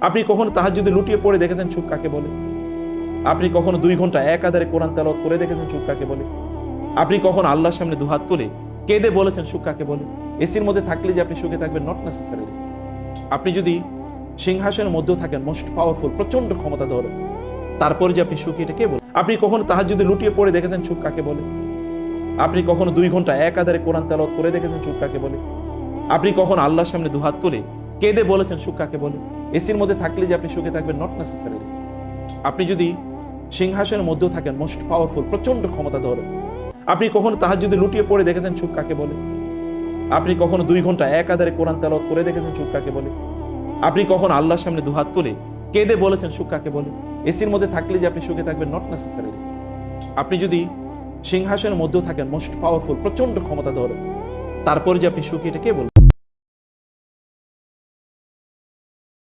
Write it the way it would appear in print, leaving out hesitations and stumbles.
আপনি কখনো তাহাজ্জুদে লুটিয়ে পড়ে দেখেছেন সুখ কাকে বলে? আপনি কখনো 2 ঘন্টা একাধারে কোরআন তেলাওয়াত করে দেখেছেন সুখ কাকে বলে? আপনি কখনো আল্লাহর সামনে দুহাত তুলে কেঁদে বলেছেন সুখ কাকে বলে? এসির মধ্যে থাকলে যে আপনি সুখে থাকবেন, নট নেসেসারিলি। আপনি যদি সিংহাসনের মধ্যেও থাকেন, মোস্ট পাওয়ারফুল, প্রচন্ড ক্ষমতা ধরে, তারপরে যে আপনি সুখী, এটা কে বলে? আপনি কখনো তাহাজ্জুদে লুটিয়ে পড়ে দেখেছেন সুখ কাকে বলে? আপনি কখনো 2 ঘন্টা একাধারে কোরআন তেলাওয়াত করে দেখেছেন সুখ কাকে বলে? আপনি কখনো আল্লাহর সামনে দুহাত তুলে কেঁদে বলেছেন সুখ কাকে বলে? এসির মধ্যে থাকলে যে আপনি সুখে থাকবেন, নট নেসেসারিলি। আপনি যদি সিংহাসনের মধ্যেও থাকেন, মোস্ট পাওয়ারফুল, প্রচন্ড ক্ষমতা ধরে, আপনি কখনো তাহাজ্জুদে লুটিয়ে পড়ে দেখেছেন সুখ কাকে বলে? আপনি কখনো 2 ঘন্টা একাধারে কোরআন তেলাওয়াত করে দেখেছেন সুখ কাকে বলে? আপনি কখনো আল্লাহর সামনে দুহাত তুলে কেঁদে বলেছেন সুখ কাকে বলে? এসির মধ্যে থাকলে যে আপনি সুখে থাকবেন, নট নেসেসারিলি। আপনি যদি সিংহাসনের মধ্যেও থাকেন, মোস্ট পাওয়ারফুল, প্রচন্ড ক্ষমতা ধরে, তারপরে যে আপনি সুখী, এটা কে বলে?